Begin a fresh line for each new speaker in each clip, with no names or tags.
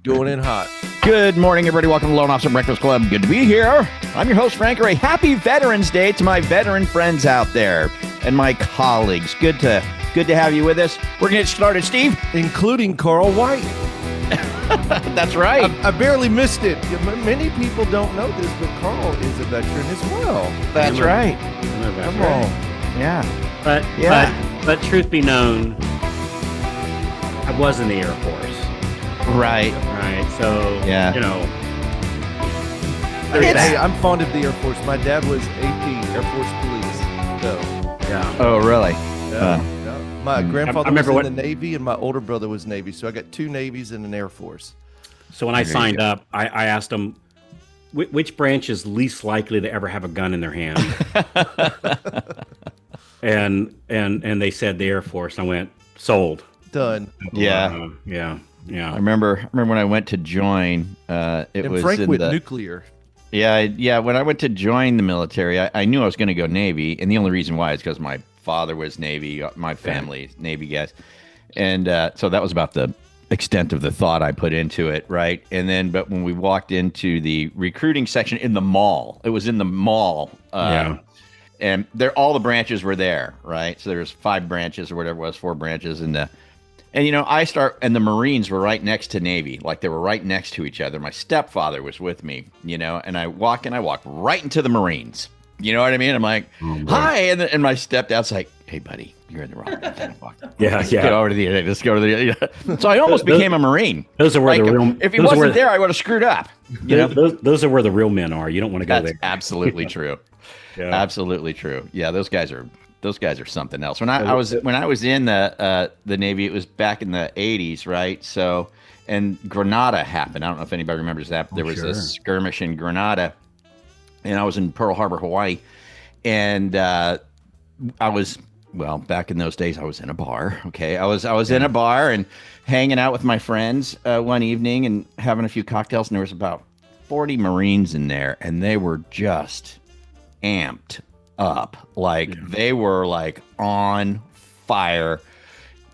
Doing it hot.
Good morning, everybody. Welcome to Lone Officer Breakfast Club. Good to be here. I'm your host, Frank Garay. Happy Veterans Day to my veteran friends out there and my colleagues. Good to have you with us. We're going to get started, Steve.
Including Carl White.
That's right.
I barely missed it. Many people don't know this, but Carl is a veteran as well.
That's right.
Come on.
Yeah.
But truth be known, I was in the Air Force.
Right.
So,
Yeah.
Hey, I'm fond of the Air Force. My dad was AP, Air Force Police. So,
Yeah.
Oh, really?
yeah. My grandfather
I remember
was in the Navy, and my older brother was Navy. So I got two Navies and an Air Force.
So when I signed up, I asked them, which branch is least likely to ever have a gun in their hand? and they said the Air Force. I went, sold.
Done.
Yeah.
Yeah.
I remember when I went to join,
And
was
Frank
in
went
the
nuclear.
Yeah. When I went to join the military, I knew I was going to go Navy, and the only reason why is because my father was Navy, my family Navy guys, and so that was about the extent of the thought I put into it, right? And then, but when we walked into the recruiting section in the mall, it was in the mall, and all the branches were there, right? So there's 5 branches or whatever it was, 4 branches, and the Marines were right next to Navy, like they were right next to each other. My stepfather was with me, and I walked right into the Marines. You know what I mean? I'm like, hi. And my stepdad's like, hey, buddy, you're in the wrong thing. Let's go to the. So I almost became a Marine.
Those are where the real.
If he wasn't there, I would have screwed up.
Those are where the real men are. You don't want to go there.
Absolutely true.
Yeah.
Absolutely true. Yeah, those guys are something else. When I was in the Navy, it was back in the 80s, right? So, and Grenada happened. I don't know if anybody remembers that. But there was a skirmish in Grenada, and I was in Pearl Harbor, Hawaii, and back in those days, I was in a bar. Okay, I was in a bar and hanging out with my friends one evening and having a few cocktails, and there was about 40 Marines in there, and they were just amped up, they were like on fire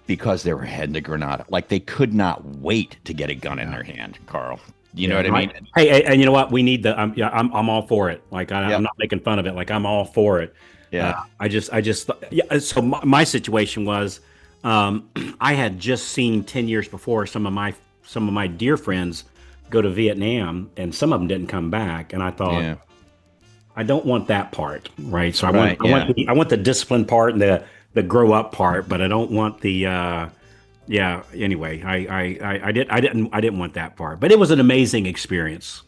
because they were heading to Grenada. Like they could not wait to get a gun in their hand, Carl. You know what I mean?
Hey, and you know what? We need the. I'm all for it. I'm not making fun of it. Like I'm all for it.
Yeah.
So my situation was, I had just seen 10 years before some of my dear friends go to Vietnam, and some of them didn't come back, and I thought. I don't want that part, right? So I want the discipline part and the grow up part, but I don't want the Anyway, I didn't want that part, but it was an amazing experience.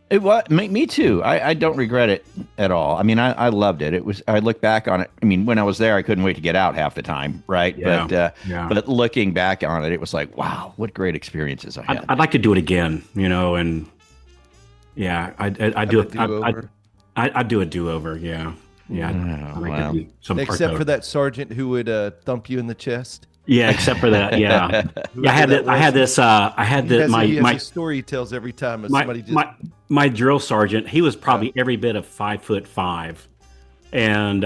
It was me too. I don't regret it at all. I mean, I loved it. I look back on it. I mean, when I was there, I couldn't wait to get out half the time, right?
Yeah.
But looking back on it, it was like, wow, what great experiences I had.
I'd like to do it again, and I'd do it. I'd do a do-over, yeah.
Except for that sergeant who would thump you in the chest.
Yeah, except for that, yeah. I had
a story he tells every time.
My drill sergeant, he was probably every bit of 5'5", and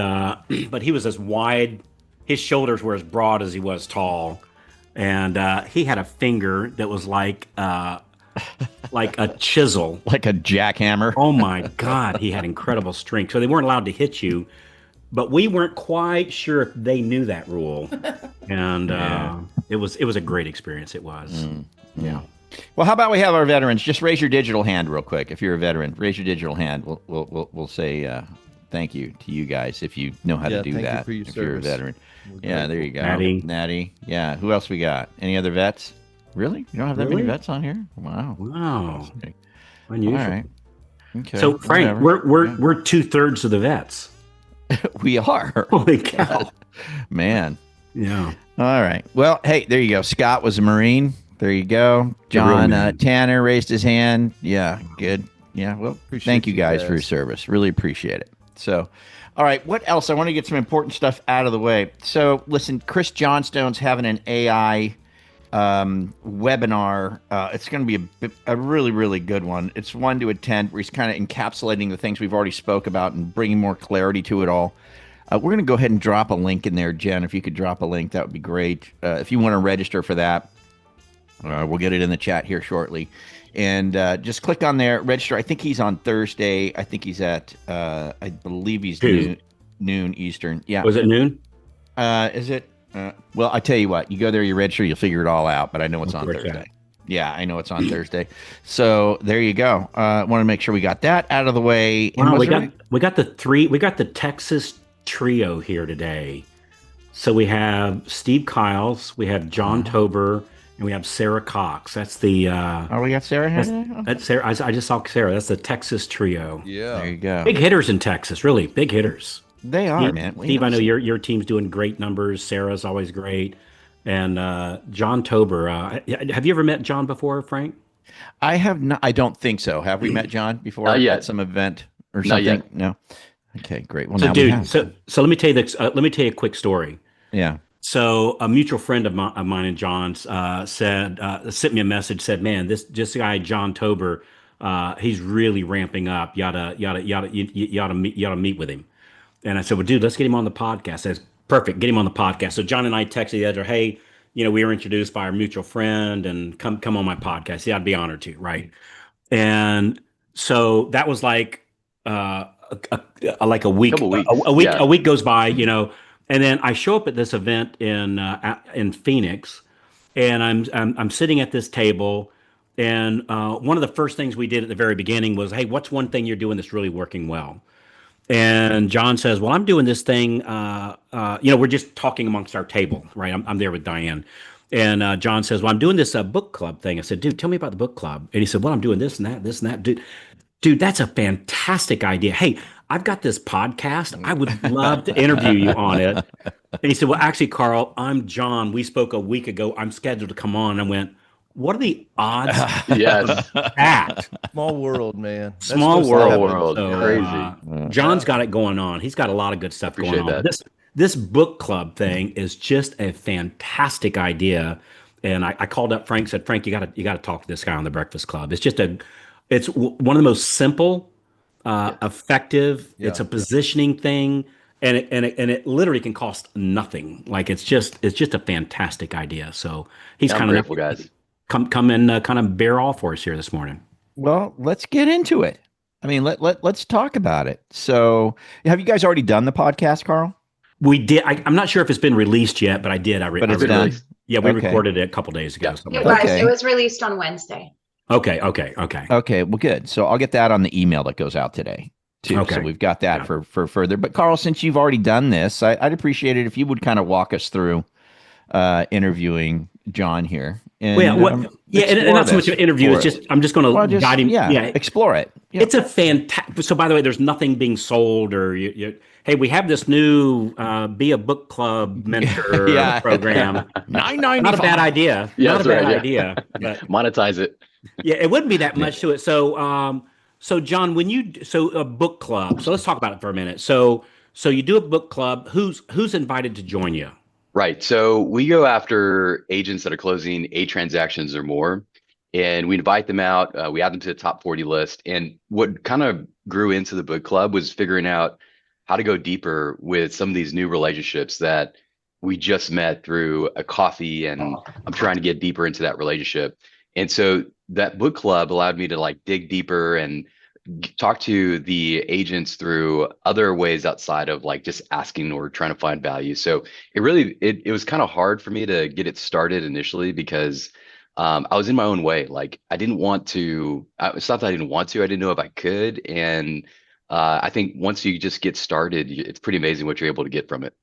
but he was as wide. His shoulders were as broad as he was tall, and he had a finger that was like a chisel,
like a jackhammer.
Oh my God, he had incredible strength. So they weren't allowed to hit you, but we weren't quite sure if they knew that rule. And it was a great experience. It was. Yeah.
Well, how about we have our veterans? Just raise your digital hand real quick. If you're a veteran, raise your digital hand. We'll say thank you to you guys if you know how to do that. If you're a veteran. Yeah, there you go. Natty. Yeah. Who else we got? Any other vets? Really? You don't have that many vets on here? Wow.
Unusual.
All right. Okay.
So Frank, we're 2/3 of the vets.
We are.
Holy cow.
Man.
Yeah.
All right. Well, hey, there you go. Scott was a Marine. There you go. John Tanner raised his hand. Yeah, good. Yeah, well, thank you guys for your service. Really appreciate it. So, all right, what else? I want to get some important stuff out of the way. So, listen, Chris Johnstone's having an AI webinar. It's going to be a really, really good one. It's one to attend where he's kind of encapsulating the things we've already spoke about and bringing more clarity to it all. We're going to go ahead and drop a link in there, Jen. If you could drop a link, that would be great. If you want to register for that, We'll get it in the chat here shortly. And just click on there, register. I think he's on Thursday. I think he's at, I believe he's noon Eastern. Yeah.
Was it noon?
Is it? Well, I tell you what, you go there, you register, you'll figure it all out. But I know it's on Thursday. Yeah, I know it's on Thursday. So there you go. Want to make sure we got that out of the way.
Well, we got the Texas trio here today. So we have Steve Kiles, we have Jon Tober, and we have Sarah Cox. That's the.
We got Sarah here.
That's Sarah. I just saw Sarah. That's the Texas trio.
Yeah,
there you go.
Big hitters in Texas, really big hitters.
They are, man.
Steve, I know your team's doing great numbers. Sarah's always great, and Jon Tober. Have you ever met Jon before, Frank?
I have not. I don't think so. Have we met Jon before at some event or something?
Not yet.
No. Okay, great. Well,
so,
now
dude, so let me tell you this. Let me tell you a quick story.
Yeah.
So a mutual friend of mine and John's sent me a message. Said, "Man, this guy Jon Tober, he's really ramping up. You oughta meet with him." And I said, "Well, dude, let's get him on the podcast." Says, "Perfect, get him on the podcast." So John and I texted the other, "Hey, we were introduced by our mutual friend, and come on my podcast." Yeah, I'd be honored to, right? And so that was like like a week. A week goes by, and then I show up at this event in Phoenix, and I'm sitting at this table, and one of the first things we did at the very beginning was, "Hey, what's one thing you're doing that's really working well?" And John says, "Well, I'm doing this thing. We're just talking amongst our table, right? I'm there with Diane." And John says, "Well, I'm doing this book club thing." I said, "Dude, tell me about the book club." And he said, "Well, I'm doing this and that. Dude, that's a fantastic idea. Hey, I've got this podcast. I would love to interview you on it." And he said, "Well, actually, Carl, I'm John. We spoke a week ago. I'm scheduled to come on." I went, "What are the odds of that?"
Small world, man.
Small world.
So, crazy.
John's got it going on. He's got a lot of good stuff going on. This book club thing is just a fantastic idea. And I called up Frank, said, "Frank, you got to talk to this guy on the Breakfast Club. It's one of the most simple, effective. Yeah. It's a positioning thing, and it literally can cost nothing. Like it's just a fantastic idea." So he's kind of
grateful, guys.
Come and kind of bear all for us here this morning.
Well, let's get into it. I mean, let's talk about it. So, have you guys already done the podcast, Carl?
We did. I'm not sure if it's been released yet, but I did.
But it's done.
Yeah, we recorded it a couple days ago.
Yeah. It was released on Wednesday.
Okay.
Well, good. So I'll get that on the email that goes out today too. Okay. So we've got that for further. But Carl, since you've already done this, I'd appreciate it if you would kind of walk us through interviewing Jon here. And,
and not so much of an interview. It's just I'm just going to guide him.
Yeah, explore it. Yeah.
It's a fantastic. So by the way, there's nothing being sold or hey, we have this new be a book club mentor program. $9.95. Not a bad idea.
Yeah,
not a bad idea. But,
monetize it.
Yeah, it wouldn't be that much to it. So, Jon, a book club. So let's talk about it for a minute. So you do a book club. Who's invited to join you?
Right. So we go after agents that are closing 8 transactions or more, and we invite them out. We add them to the top 40 list. And what kind of grew into the book club was figuring out how to go deeper with some of these new relationships that we just met through a coffee, and I'm trying to get deeper into that relationship. And so that book club allowed me to dig deeper and talk to the agents through other ways outside of just asking or trying to find value. So it was kind of hard for me to get it started initially because I was in my own way. I didn't want to, it's not that I didn't want to, I didn't know if I could. And I think once you just get started, it's pretty amazing what you're able to get from it.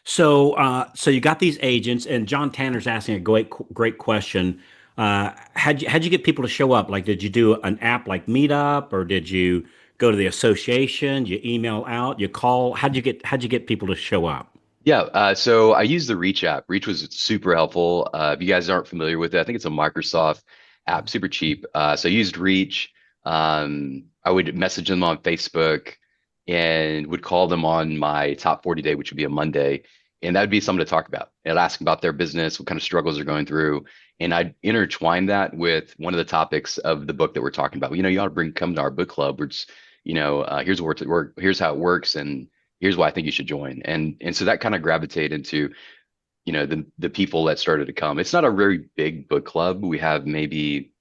So you got these agents, and Jon Tanner's asking a great question. How'd you get people to show up? Did you do an app like Meetup, or did you go to the association? You email out, you call? How'd you get people to show up?
Yeah, so I used the Reach app. Reach was super helpful. If you guys aren't familiar with it, I think it's a Microsoft app, super cheap. So I used Reach. I would message them on Facebook and would call them on my top 40 day, which would be a Monday. And that would be something to talk about. And I'd ask about their business, what kind of struggles they're going through. And I'd intertwine that with one of the topics of the book that we're talking about. You ought to come to our book club, where it's, here's how it works, and here's why I think you should join. And so that kind of gravitated into, the people that started to come. It's not a very big book club. We have maybe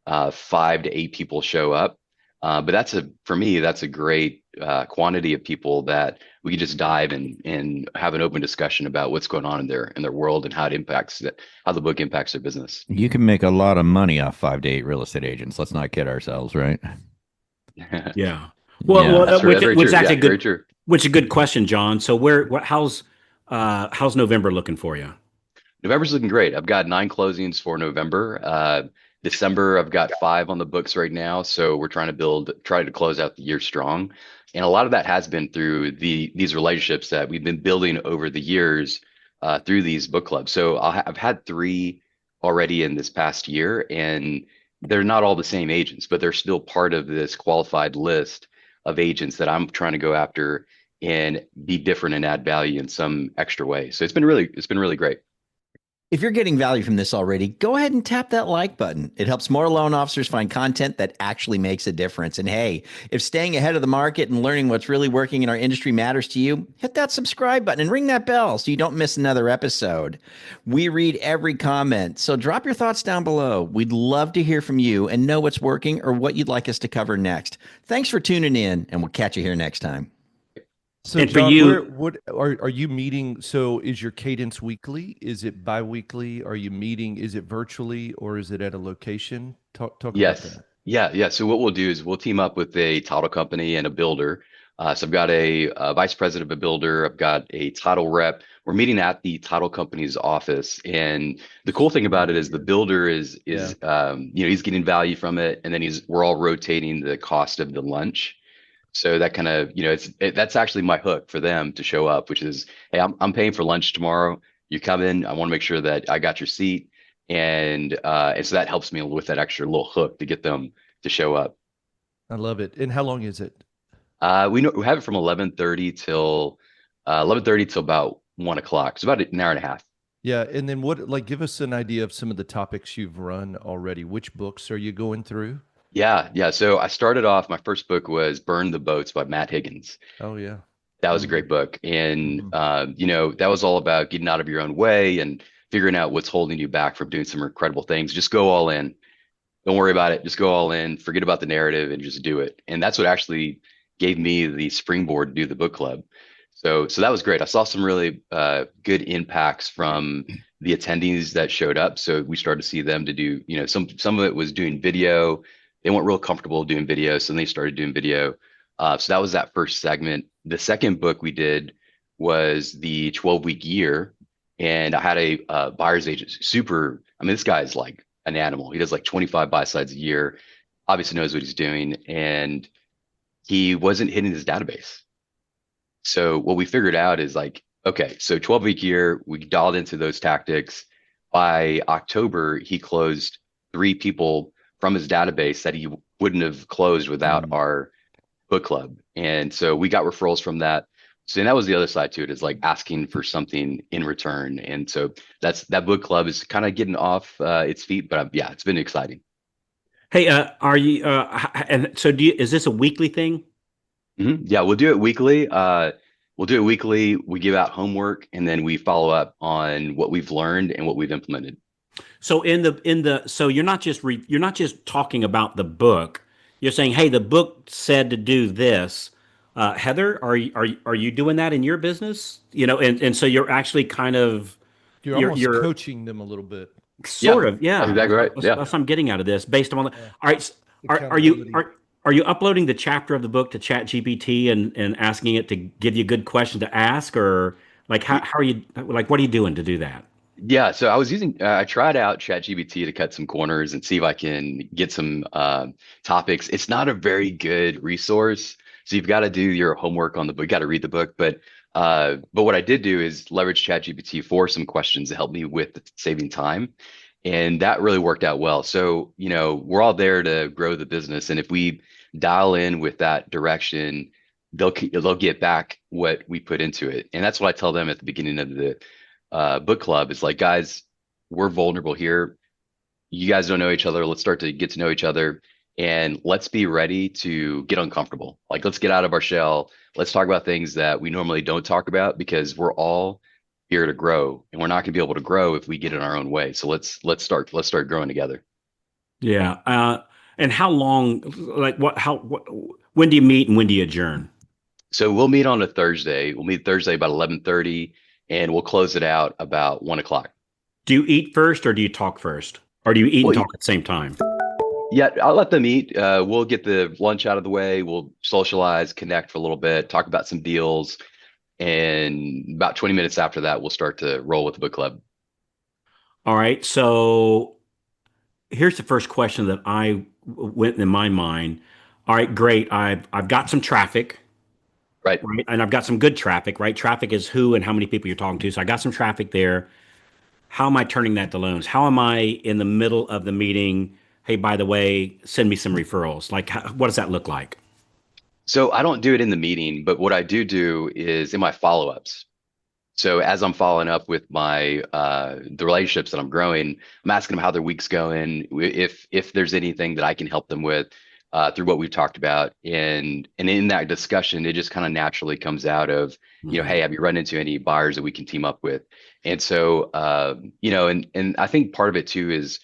5 to 8 people show up. But for me, that's a great quantity of people that we can just dive and have an open discussion about what's going on in their world and how the book impacts their business.
You can make a lot of money off 5 to 8 real estate agents. Let's not kid ourselves, right?
Yeah. Well,
That's
which
very
which
true.
actually
Yeah,
good,
very true.
which is a good question, John. So how's November looking for you?
November's looking great. I've got 9 closings for November. December, I've got 5 on the books right now. So we're trying to close out the year strong. And a lot of that has been through these relationships that we've been building over the years through these book clubs. So I've had 3 already in this past year, and they're not all the same agents, but they're still part of this qualified list of agents that I'm trying to go after and be different and add value in some extra way. So it's been really great.
If you're getting value from this already, go ahead and tap that like button. It helps more loan officers find content that actually makes a difference. And hey, if staying ahead of the market and learning what's really working in our industry matters to you, hit that subscribe button and ring that bell so you don't miss another episode. We read every comment, so drop your thoughts down below. We'd love to hear from you and know what's working or what you'd like us to cover next. Thanks for tuning in, and we'll catch you here next time.
So,
And for
John,
you-
what are you meeting? So, is your cadence weekly? Is it bi-weekly? Are you meeting? Is it virtually or is it at a location? Talk
Yes.
about that.
Yeah. So what we'll do is we'll team up with a title company and a builder. So I've got a vice president of a builder. I've got a title rep. We're meeting at the title company's office. And the cool thing about it is the builder is he's getting value from it. And then we're all rotating the cost of the lunch. So that kind of, that's actually my hook for them to show up, which is, hey, I'm paying for lunch tomorrow. You come in, I want to make sure that I got your seat. And so that helps me with that extra little hook to get them to show up.
I love it. And how long is it?
We have it from 11:30 till about 1 o'clock. So about an hour and a half.
Yeah. And then give us an idea of some of the topics you've run already. Which books are you going through?
Yeah. So I started off, my first book was Burn the Boats by Matt Higgins.
Oh, yeah.
That was a great book. And, that was all about getting out of your own way and figuring out what's holding you back from doing some incredible things. Just go all in. Don't worry about it. Just go all in, forget about the narrative and just do it. And that's what actually gave me the springboard to do the book club. So that was great. I saw some really good impacts from the attendees that showed up. So we started to see them to do, some of it was doing video. They weren't real comfortable doing video. So then they started doing video. So that was that first segment. The second book we did was the 12-week year. And I had a buyer's agent, this guy is like an animal. He does like 25 buy sides a year, obviously knows what he's doing. And he wasn't hitting his database. So what we figured out is okay, so 12-week year, we dialed into those tactics. By October, he closed 3 people from his database that he wouldn't have closed without our book club. And so we got referrals from that. So that was the other side to it, is asking for something in return. And so that book club is kind of getting off its feet, but it's been exciting.
Hey, are you? And so, is this a weekly thing?
Mm-hmm. Yeah, we'll do it weekly. We give out homework, and then we follow up on what we've learned and what we've implemented.
So so you're not just talking about the book. You're saying, hey, the book said to do this. Heather, are you doing that in your business? And so you're actually kind of
you're coaching them a little bit.
Sort of, yeah.
That's exactly right.
That's what I'm getting out of this, based on. All right, are you uploading the chapter of the book to ChatGPT and asking it to give you good questions to ask, or how are you what are you doing to do that?
Yeah, so I tried out ChatGPT to cut some corners and see if I can get some topics. It's not a very good resource, so you've got to do your homework on the book. You got to read the book, but what I did do is leverage ChatGPT for some questions to help me with saving time, and that really worked out well. So we're all there to grow the business, and if we dial in with that direction, they'll get back what we put into it, and that's what I tell them at the beginning of the book club. It's guys, we're vulnerable here. You guys don't know each other. Let's start to get to know each other, and let's be ready to get uncomfortable. Let's get out of our shell. Let's talk about things that we normally don't talk about, because we're all here to grow, and we're not going to be able to grow if we get in our own way. So let's start growing together.
Yeah. And how long, like when do you meet and when do you adjourn?
So we'll meet on a Thursday. We'll meet Thursday about 11:30, and we'll close it out about 1 o'clock.
Do you eat first or do you talk first? Or do you eat and
Well,
talk at the same time?
yeah, I'll let them eat. We'll get the lunch out of the way. We'll socialize, connect for a little bit, talk about some deals, and about 20 minutes after that, we'll start to roll with the book club.
All right. So here's the first question that went in my mind. All right, great. I've got some traffic,
Right.
right? And I've got some good traffic, right? Traffic is who and how many people you're talking to. So I got some traffic there. How am I turning that to loans? How am I in the middle of the meeting? Hey, by the way, send me some referrals. Like, what does that look like?
So I don't do it in the meeting, but what I do is in my follow-ups. So as I'm following up with my the relationships that I'm growing, I'm asking them how their week's going, if there's anything that I can help them with through what we've talked about, and in that discussion, it just kind of naturally comes out of,
Mhm.
hey, have you run into any buyers that we can team up with? And so and I think part of it too is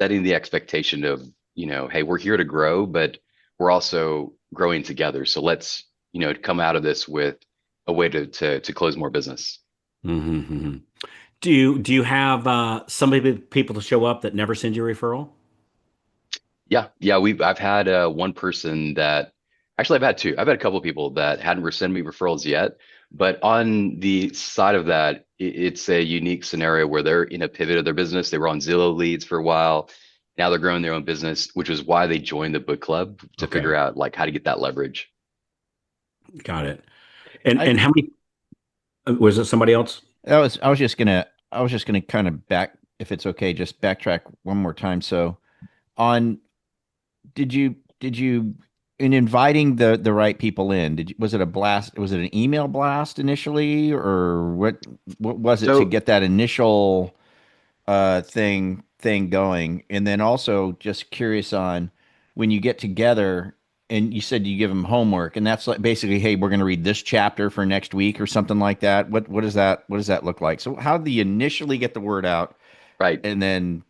setting the expectation of, hey, we're here to grow, but we're also growing together. So let's, come out of this with a way to close more business.
Mhm. Do you have people to show up that never send you a referral?
Yeah, yeah. I've had one person that actually I've had two. I've had a couple of people that hadn't sent me referrals yet, but on the side of that, it's a unique scenario where they're in a pivot of their business. They were on Zillow leads for a while. Now they're growing their own business, which is why they joined the book club to
Okay,
figure out like how to get that leverage.
got it. And
I
how many was it somebody else?
I was just gonna kind of if it's okay, just backtrack one more time. So on did you in inviting the right people in, was it a blast? Was it an email blast initially, or what was it to
So
get that initial thing going? And then also just curious on when you get together and you said you give them homework, and that's like basically, hey, we're going to read this chapter for next week or something like that. What does that look like? So how do you initially get the word out,
right.
and then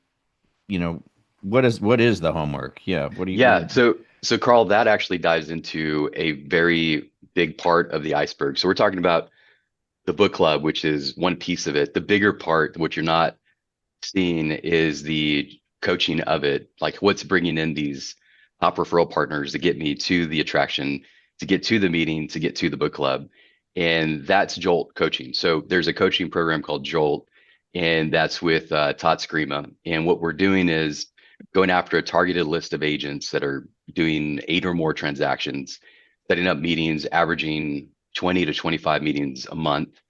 you know what is the homework? Yeah, what do
Yeah.
you
So Carl, that actually dives into a very big part of the iceberg. So we're talking about the book club, which is one piece of it. The bigger part, what you're not seeing, is the coaching of it. Like what's bringing in these top referral partners to get me to the attraction, to get to the meeting, to get to the book club. And that's Jolt coaching. So there's a coaching program called Jolt, and that's with Todd Screama. And what we're doing is going after a targeted list of agents that are doing 8 or more transactions, setting up meetings, averaging 20 to 25 meetings a month.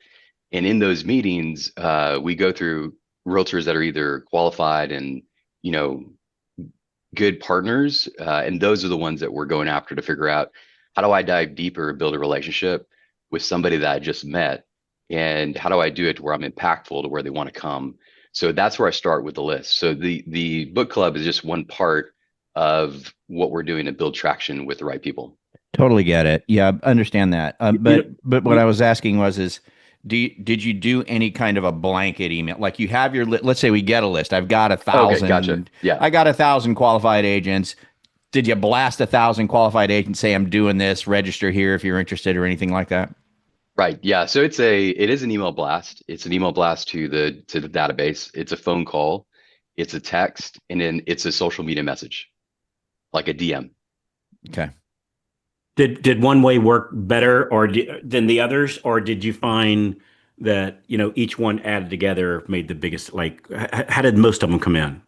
And in those meetings, we go through realtors that are either qualified and, you know, good partners. And those are the ones that we're going after to figure out, how do I dive deeper and build a relationship with somebody that I just met? And how do I do it to where I'm impactful to where they want to come? So that's where I start with the list. So the book club is just one part of what we're doing to build traction with the right people.
totally get it? Yeah, I understand that.
You know,
But what I was asking was is did you do any kind of a blanket email? Like you have your let's say we get a list.
Okay, gotcha. Yeah.
I got 1,000 qualified agents. Did you blast 1,000 qualified agents? Say I'm doing this. Register here if you're interested or anything like that.
Right. Yeah. So it is an email blast. It's an email blast to the database. It's a phone call, it's a text, and then it's a social media message, like a DM.
Okay.
did one way work better than the others, or did you find that each one added together made the biggest? Like, how did most of them come in?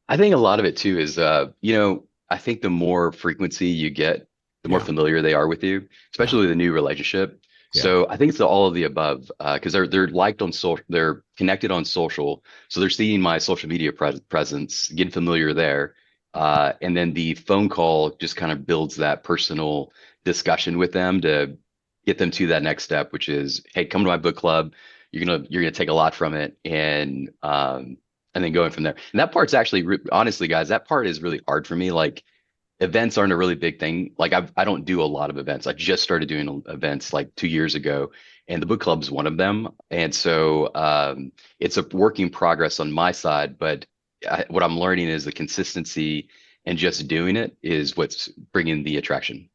I think a lot of it too is I think the more frequency you get, the more
Yeah,
familiar they are with you,
yeah,
especially the new relationship.
yeah.
So I think it's all of the above because they're liked on social, they're connected on social, so they're seeing my social media presence, getting familiar there, and then the phone call just kind of builds that personal discussion with them to get them to that next step, which is, hey, come to my book club. You're gonna take a lot from it, and then going from there. And that part's actually, honestly, guys, that part is really hard for me. Like events aren't a really big thing. Like I don't do a lot of events. I just started doing events like 2 years ago, and the book club is one of them. And so it's a work in progress on my side, but what I'm learning is the consistency and just doing it is what's bringing the attraction.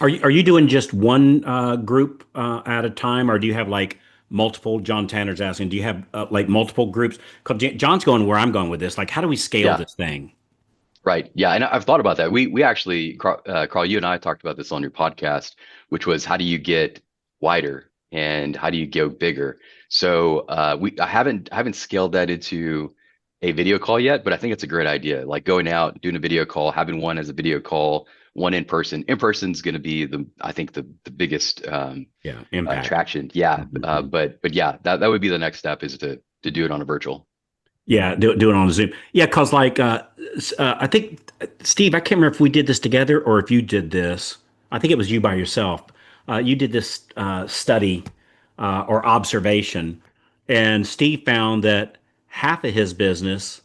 Are you doing just one group at a time, or do you have like multiple? John Tanner's asking, do you have like multiple groups? 'Cause John's going where I'm going with this. Like, how do we scale
Yeah.
this thing?
Right. Yeah. And I've thought about that. We actually, Carl, you and I talked about this on your podcast, which was how do you get wider and how do you go bigger? So I haven't scaled that into a video call yet, but I think it's a great idea. Like going out, doing a video call, having one as a video call, one in person. In person is going to be I think the biggest
Yeah, impact.
attraction. Yeah.
Mhm.
But yeah, that would be the next step is to do it on a virtual.
Yeah, do it on Zoom. Yeah, because like I think Steve, I can't remember if we did this together or if you did this. I think it was you by yourself. You did this study or observation, and Steve found that half of his business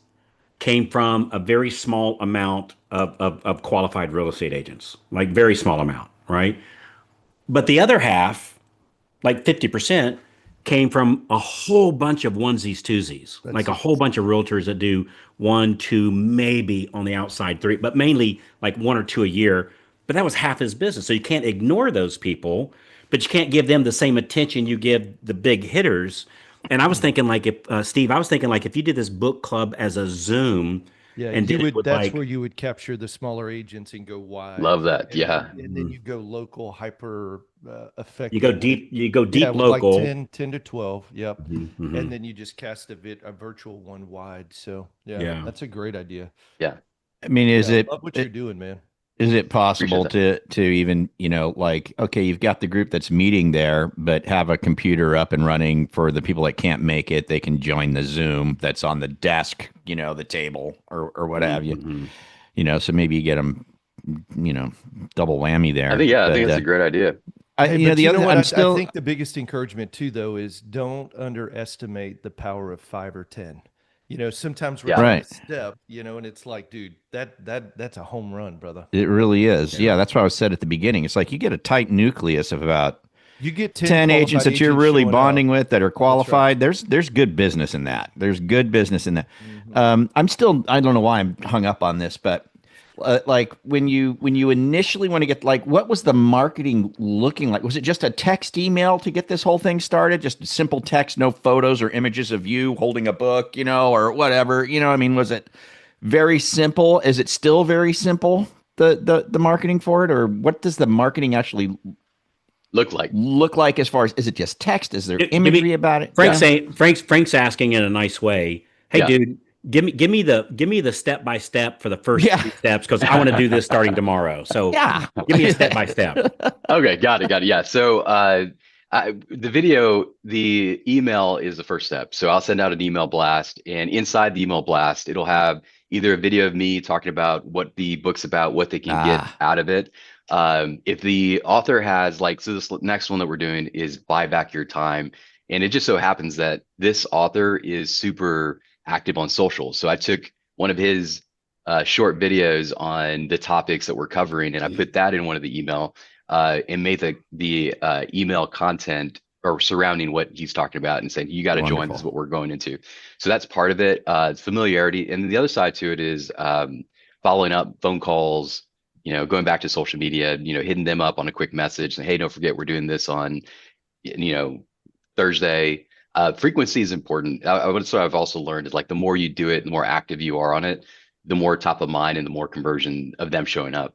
came from a very small amount of qualified real estate agents, like very small amount, right? But the other half, like 50%, came from a whole bunch of onesies, twosies, like
That's
a whole bunch of realtors that do one, two, maybe on the outside three, but mainly like one or two a year. But that was half his business. So you can't ignore those people, but you can't give them the same attention you give the big hitters. And I was thinking like if Steve, I was thinking like if you did this book club as a Zoom
Yeah,
and
you
did it
would
with
that's where
like
you would capture the smaller agents and go wide.
Love that. Yeah.
And then you go local hyper
you go
effective with
deep, you go
yeah,
deep
with like
local.
10 to 12. Yep.
Mhm,
And
mhm.
then you just cast a virtual one wide. So yeah,
Yeah.
that's a great idea.
Yeah.
I mean,
Yeah, love what you're doing, man.
is it
Appreciate
possible
that.
to even, like, okay, you've got the group that's meeting there, but have a computer up and running for the people that can't make it, they can join the Zoom that's on the desk, the table or what have you.
Mhm.
So maybe you get them, double whammy
I
there.
think, yeah, I think
But
that's a great idea.
Hey, but
the
you know
other,
what?
I'm
I
still,
think the biggest encouragement too, though, is don't underestimate the power of 5 or 10. Sometimes we're
Yeah.
trying to
right.
step, and it's like, dude, that's a home run, brother.
It really is.
Yeah.
Yeah, that's what I was said at the beginning. It's like you get a tight nucleus of about
You get 10
10 agents
qualified
that you're
agents
really
showing up.
bonding with that are
That's right.
qualified. There's good business in that. There's good business in that.
Mhm.
I don't know why I'm hung up on this, but like when you initially want to get, like, what was the marketing looking like? Was it just a text email to get this whole thing started? Just simple text, no photos or images of you holding a book, or whatever, I mean, was it very simple? Is it still very simple? The marketing for it, or what does the marketing actually
Look like.
look like as far as, is it just text? Is there
Give
imagery
me
about it?
Frank's
Yeah.
saying Frank's asking in a nice way. Hey,
Yeah.
dude, give me the step by step for the first
Yeah.
three steps because I want to do this starting tomorrow. So
Yeah.
give me a step by step.
Okay, got it, got it. Yeah. So the email is the first step. So I'll send out an email blast, and inside the email blast, it'll have either a video of me talking about what the book's about, what they can get
Ah,
out of it. If the author has like, so this next one that we're doing is buy back your time. And it just so happens that this author is super active on social. So I took one of his short videos on the topics that we're covering, and I put that in one of the email and made the email content or surrounding what he's talking about and saying, you got to join, this is
wonderful.
what we're going into. So that's part of it. It's familiarity. And the other side to it is following up phone calls, going back to social media, hitting them up on a quick message and, hey, don't forget, we're doing this on, you know, Thursday. Frequency is important. What I've also learned is like the more you do it, the more active you are on it, the more top of mind and the more conversion of them showing up.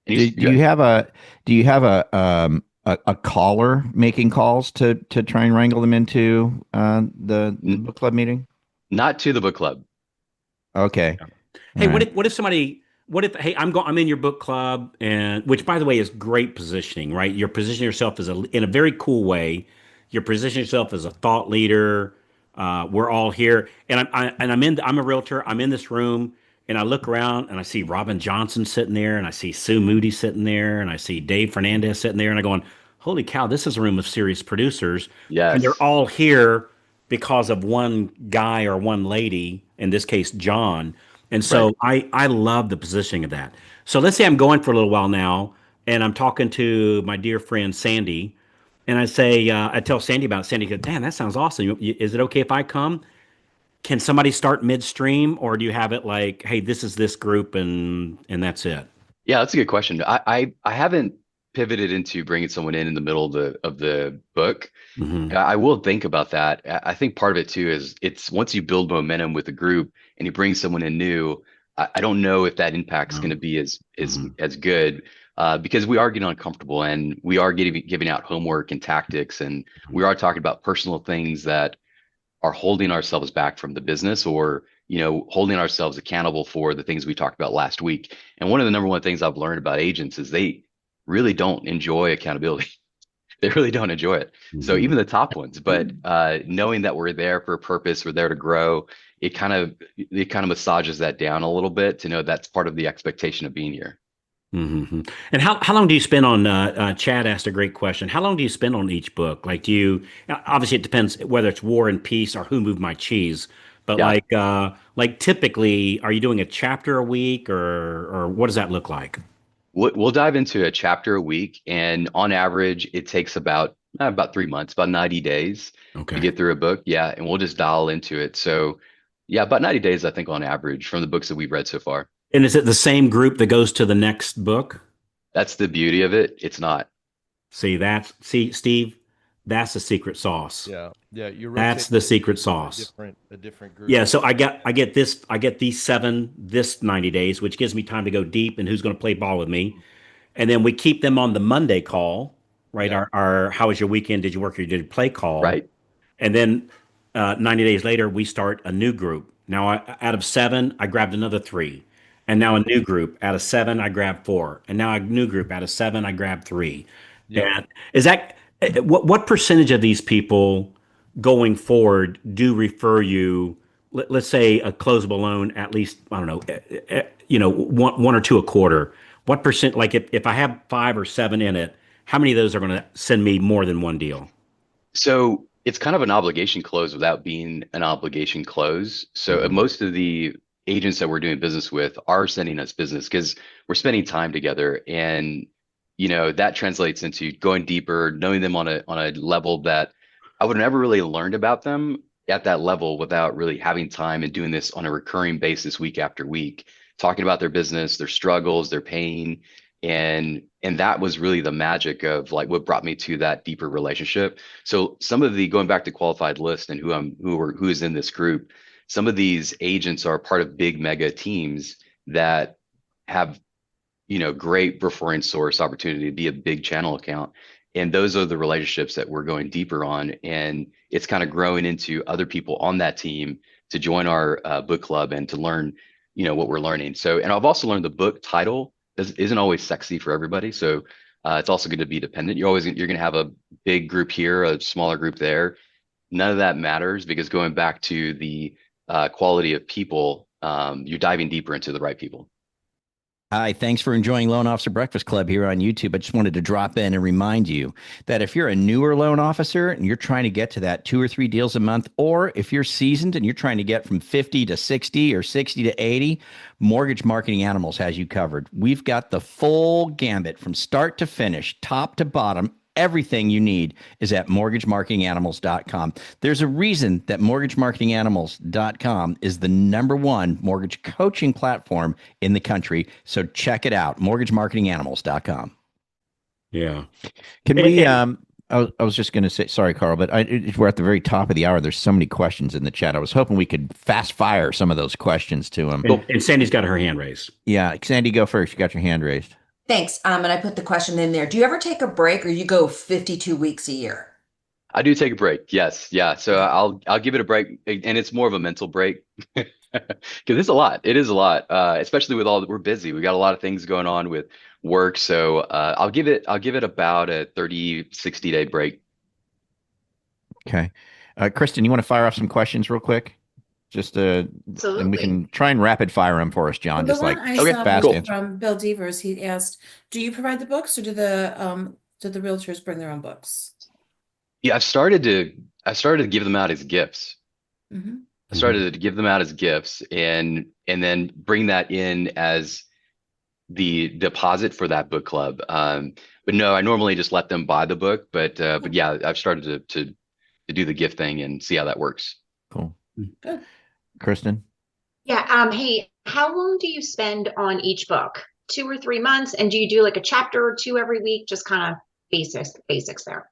And
Do, do you have a caller making calls to try and wrangle them into the book club meeting?
not to the book club.
Okay.
Hey,
All right.
what if somebody what if hey I'm in your book club, and which by the way is great positioning, right? You're positioning yourself as in a very cool way. You're positioning yourself as a thought leader. We're all here, and I'm a realtor. I'm in this room, and I look around and I see Robin Johnson sitting there, and I see Sue Moody sitting there, and I see Dave Fernandez sitting there, and I'm going, holy cow, this is a room of serious producers, and they're
Yes.
all here because of one guy or one lady, in this case John. And so I love the positioning of that. So let's say I'm going for a little while now, and I'm talking to my dear friend Sandy, and I say I tell Sandy about it. Sandy goes, "Dan, that sounds awesome. Is it okay if I come? Can somebody start midstream, or do you have it like, hey, this is this group, and that's it?"
Yeah, that's a good question. I haven't pivoted into bringing someone in the middle of the book.
Hmm.
I will think about that. I think part of it too is it's once you build momentum with a group and you bring someone in new, I don't know if that impact's going to be
Hmm.
as good because we are getting uncomfortable and we are giving out homework and tactics and we are talking about personal things that are holding ourselves back from the business or holding ourselves accountable for the things we talked about last week. And one of the number one things I've learned about agents is they really don't enjoy accountability. They really don't enjoy it. So
Hmm.
even the top ones, but knowing that we're there for a purpose, we're there to grow, it kind of massages that down a little bit to know that's part of the expectation of being here.
Hmm. And how long do you spend on Chad asked a great question. How long do you spend on each book? Like do you obviously it depends whether it's War and Peace or Who Moved My Cheese, but
Yeah.
like typically are you doing a chapter a week or what does that look like?
We'll dive into a chapter a week, and on average, it takes about 3 months, about 90 days to
Okay.
get through a book. Yeah, and we'll just dial into it. So, yeah, about 90 days, I think, on average, from the books that we've read so far.
And is it the same group that goes to the next book?
That's the beauty of it. It's not.
See, Steve, that's the secret sauce.
Yeah. Yeah. You're
That's
rotating
the
it
secret
to
sauce.
a different group.
Yeah, so I get these seven this 90 days, which gives me time to go deep and who's going to play ball with me. And then we keep them on the Monday call, right?
Yeah.
Our how was your weekend? Did you work or did you play call?
Right.
And then 90 days later, we start a new group. Now, out of seven, I grabbed another three. And now a new group. Out of seven, I grabbed four. And now a new group. Out of seven, I grabbed three.
Yep.
And is that what percentage of these people going forward do refer you, let's say a closable loan, at least, I don't know, one or two a quarter? What percent, like if I have five or seven in it, how many of those are going to send me more than one deal?
So it's kind of an obligation close without being an obligation close. So
Mhm.
most of the agents that we're doing business with are sending us business because we're spending time together, and that translates into going deeper, knowing them on a level that I would never really learned about them at that level without really having time and doing this on a recurring basis week after week, talking about their business, their struggles, their pain, and that was really the magic of like what brought me to that deeper relationship. So some of the going back to qualified list and who is in this group, some of these agents are part of big mega teams that have great referring source opportunity to be a big channel account. And those are the relationships that we're going deeper on. And it's kind of growing into other people on that team to join our book club and to learn, what we're learning. So, and I've also learned the book title isn't always sexy for everybody. So it's also going to be dependent. You're going to have a big group here, a smaller group there. None of that matters because going back to the quality of people, you're diving deeper into the right people.
Hi, thanks for enjoying Loan Officer Breakfast Club here on YouTube. I just wanted to drop in and remind you that if you're a newer loan officer and you're trying to get to that 2 or 3 deals a month, or if you're seasoned and you're trying to get from 50 to 60 or 60 to 80, Mortgage Marketing Animals has you covered. We've got the full gambit from start to finish, top to bottom. Everything you need is at mortgagemarketinganimals.com. There's a reason that mortgagemarketinganimals.com is the #1 mortgage coaching platform in the country. So check it out, mortgagemarketinganimals.com.
Yeah.
Can
And,
we
and
I was just going to say, sorry, Carl, but we're at the very top of the hour. There's so many questions in the chat. I was hoping we could fast fire some of those questions to him.
and Sandy's got her hand raised.
Yeah, Sandy, go first. You got your hand raised.
Thanks. And I put the question in there. Do you ever take a break or you go 52 weeks a year?
I do take a break. Yes. Yeah. So I'll give it a break, and it's more of a mental break because it's a lot. It is a lot, especially with all that we're busy. We got a lot of things going on with work. So I'll give it about a 30, 60-day break.
Okay. Kristen, you want to fire off some questions real quick? Just and we
Absolutely.
can try and rapid fire them for us, John.
The
Just
one
like
I
Okay,
saw
fast
was
answer.
from Bill Devers. He asked, "Do you provide the books, or do the realtors bring their own books?"
Yeah, I started to give them out as gifts.
Hmm.
I started to give them out as gifts and then bring that in as the deposit for that book club. But no, I normally just let them buy the book. But yeah, I've started to do the gift thing and see how that works.
Cool.
Good.
Kristen?
Yeah. Hey, how long do you spend on each book? 2 or 3 months? And do you do like a chapter or two every week? Just kind of basics there.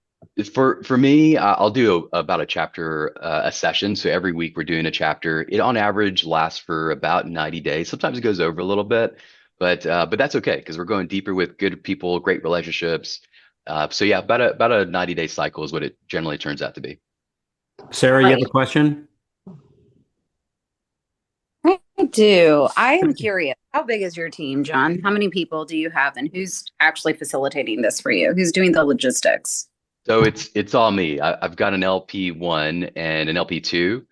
For me, I'll do about a chapter a session. So every week we're doing a chapter. It on average lasts for about 90 days. Sometimes it goes over a little bit, but that's okay because we're going deeper with good people, great relationships. So yeah, about a 90-day cycle is what it generally turns out to be.
Sarah, you have a question?
I do. I am curious. How big is your team, John? How many people do you have, and who's actually facilitating this for you? Who's doing the logistics?
So it's all me. I've got an LP1 and an LP2.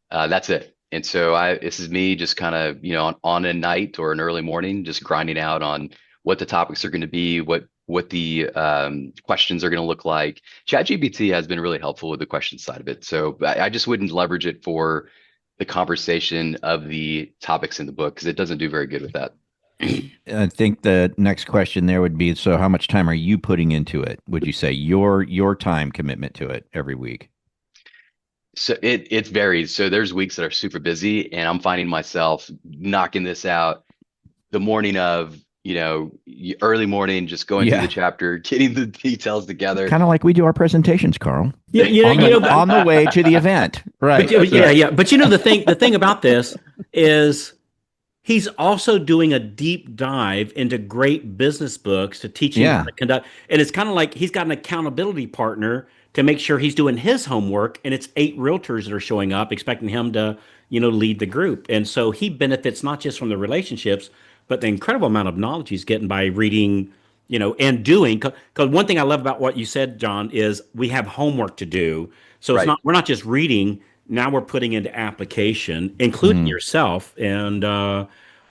That's it. And so this is me just kind of, on a night or an early morning, just grinding out on what the topics are going to be, what the questions are going to look like. ChatGPT has been really helpful with the question side of it. So I just wouldn't leverage it for the conversation of the topics in the book because it doesn't do very good with that.
I think the next question there would be, so how much time are you putting into it? Would you say your time commitment to it every week?
So it varies. So there's weeks that are super busy and I'm finding myself knocking this out the morning of, early morning, just going through the chapter, getting the details together.
Kind of like we do our presentations, Carl.
Yeah,
on the way to the event. Right.
But, yeah. But the thing about this is he's also doing a deep dive into great business books to teach him how to conduct. And it's kind of like he's got an accountability partner to make sure he's doing his homework. And it's 8 realtors that are showing up, expecting him to, lead the group. And so he benefits not just from the relationships, but the incredible amount of knowledge he's getting by reading, and doing. Because one thing I love about what you said, John, is we have homework to do. So we're not just reading. Now we're putting into application, including yourself. And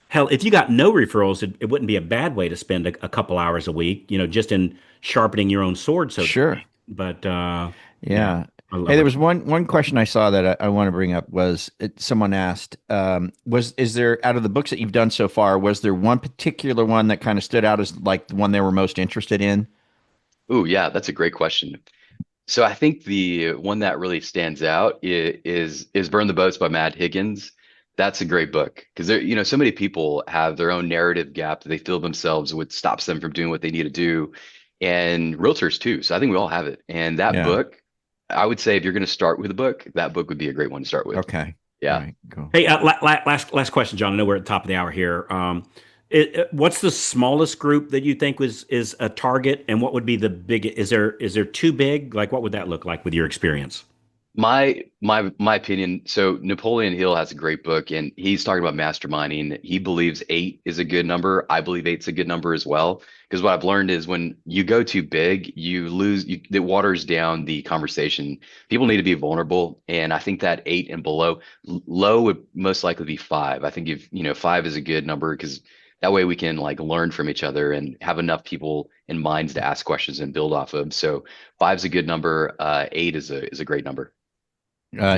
hell, if you got no referrals, it wouldn't be a bad way to spend a couple hours a week, just in sharpening your own sword. So
sure.
To speak. But
yeah. Hey, there was one question I saw that I want to bring up was someone asked, is there, out of the books that you've done so far, was there one particular one that kind of stood out as like the one they were most interested in?
Oh, yeah, that's a great question. So I think the one that really stands out is Burn the Boats by Matt Higgins. That's a great book because so many people have their own narrative gap that they feel themselves what stops them from doing what they need to do, and realtors too. So I think we all have it. And that book, I would say if you're going to start with a book, that book would be a great one to start with.
Okay.
Yeah.
Right, cool.
Hey, last question, John. I know we're at the top of the hour here. What's the smallest group that you think is a target, and what would be the big? Is there too big? Like, what would that look like with your experience?
My opinion. So Napoleon Hill has a great book, and he's talking about masterminding. He believes 8 is a good number. I believe 8's a good number as well. Because what I've learned is when you go too big, it waters down the conversation. People need to be vulnerable, and I think that 8 and below, low would most likely be 5. I think if 5 is a good number because that way we can like learn from each other and have enough people and minds to ask questions and build off of. So 5's a good number. 8 is a great number.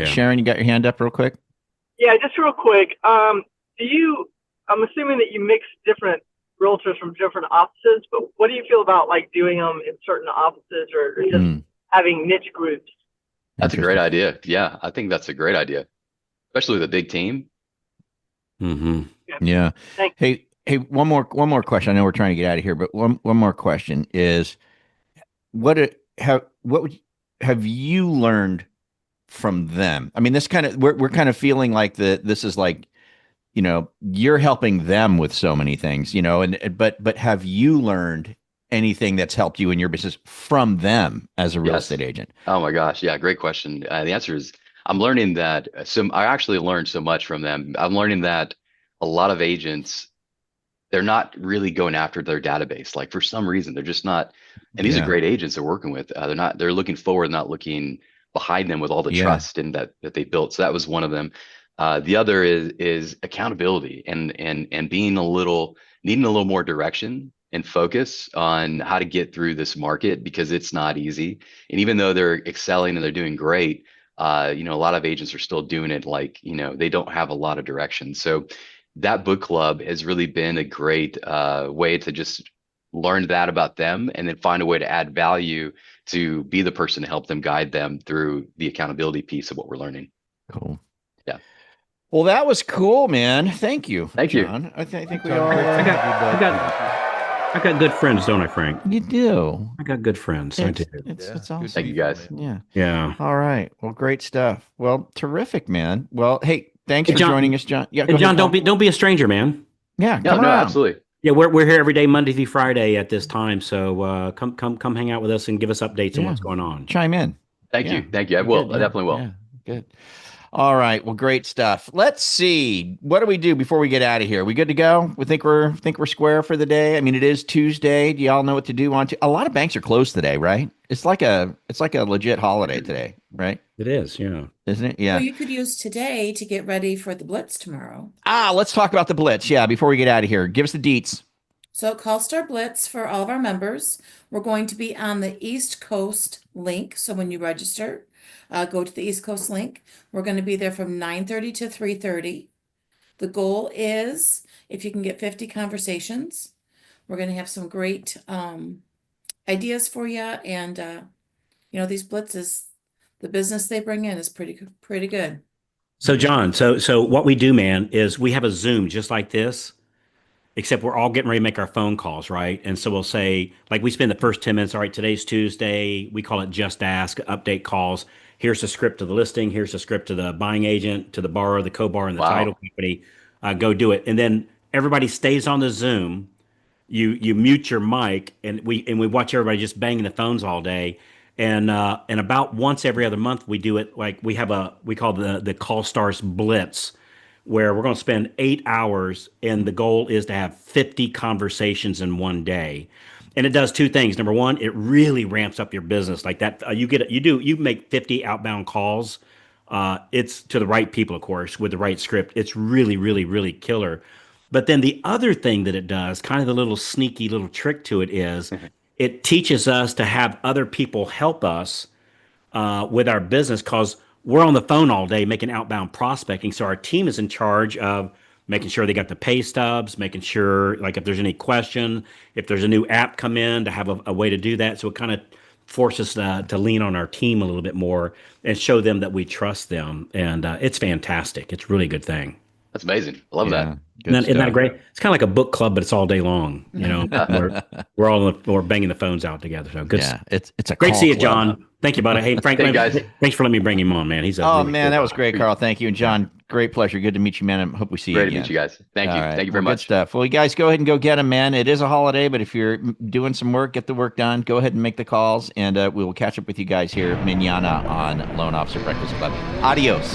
Sharon, you got your hand up real quick?
Yeah, just real quick. I'm assuming that you mix different realtors from different offices, but what do you feel about like doing them in certain offices or just having niche groups?
That's a great idea. Yeah, I think that's a great idea, especially with a big team.
Mm-hmm. Yeah. Hey, one more question. I know we're trying to get out of here, but one more question is, what have you learned from them? I mean, this kind of we're kind of feeling like this is like, you're helping them with so many things, but have you learned anything that's helped you in your business from them as a real estate agent?
Oh my gosh. Yeah. Great question. The answer is I'm learning that I actually learned so much from them. I'm learning that a lot of agents, they're not really going after their database. Like for some reason, they're just not, and these are great agents they're working with. They're looking forward, not looking behind them with all the trust and that they built. So that was one of them. The other is accountability and being needing a little more direction and focus on how to get through this market because it's not easy. And even though they're excelling and they're doing great, A lot of agents are still doing it like, they don't have a lot of direction. So that book club has really been a great way to just learn that about them and then find a way to add value to be the person to help them, guide them through the accountability piece of what we're learning.
Cool.
Yeah.
Well, that was cool, man. Thank you.
Thank you.
John. I think we all.
I got good friends, don't I, Frank?
You do.
I got good friends. I do.
It's awesome.
Thank you, guys.
Yeah.
Yeah.
All right. Well, great stuff. Well, terrific, man. Well, hey, thanks for
John,
joining us, John. Yeah,
And John, don't be a stranger, man.
Yeah.
No,
around.
absolutely.
Yeah, we're here every day, Monday through Friday at this time. So come hang out with us and give us updates on what's going on.
Chime in.
Thank you. I will. I definitely will.
Yeah. Good. All right. Well, great stuff. Let's see. What do we do before we get out of here? We good to go? We think we're square for the day. I mean, it is Tuesday. Do y'all know what to do on a lot of banks are closed today, right? It's like a legit holiday today, right?
It is, yeah.
Isn't it? Yeah.
Well, you could use today to get ready for the Blitz tomorrow.
Let's talk about the Blitz. Yeah, before we get out of here. Give us the deets.
So CallStar Blitz for all of our members. We're going to be on the East Coast link. So when you register, go to the East Coast link. We're going to be there from 9:30 to 3:30. The goal is, if you can get 50 conversations, we're going to have some great ideas for you. And, these blitzes, the business they bring in is pretty good.
So John, so what we do, man, is we have a Zoom just like this, except we're all getting ready to make our phone calls, right? And so we'll say, like, we spend the first 10 minutes, all right, today's Tuesday, we call it Just Ask, update calls. Here's the script to the listing. Here's the script to the buying agent, to the borrower, the co-borrower, and the title company. Go do it. And then everybody stays on the Zoom. You mute your mic, and we watch everybody just banging the phones all day. And about once every other month, we do it. Like we call the Call Stars Blitz, where we're going to spend 8 hours, and the goal is to have 50 conversations in one day. And it does two things. Number one, it really ramps up your business like that. You make 50 outbound calls. It's to the right people, of course, with the right script. It's really, really, really killer. But then the other thing that it does, kind of the little sneaky little trick to it is, it teaches us to have other people help us with our business, because we're on the phone all day making outbound prospecting. So our team is in charge of making sure they got the pay stubs, making sure, like, if there's any question, if there's a new app come in, to have a way to do that. So it kind of forces us to lean on our team a little bit more and show them that we trust them. And it's fantastic. It's a really good thing.
That's amazing. I love that.
Isn't that great? It's kind of like a book club, but it's all day long. We're banging the phones out together. So good.
Yeah, it's a
great to see you,
club.
John. Thank you, buddy. Hey, Frank,
Hey, guys.
Thanks for letting me bring him on, man. He's a
Oh
really
man,
cool
that was
guy.
great, Carl. Thank you, and John. Great pleasure. Good to meet you, man. I hope we see you
Great
again.
to meet you guys. Thank you.
All right.
Thank you very
Well,
much.
Good stuff. Well, you guys go ahead and go get them, man. It is a holiday, but if you're doing some work, get the work done. Go ahead and make the calls, and we will catch up with you guys here manana on Loan Officer Breakfast Club. Adios.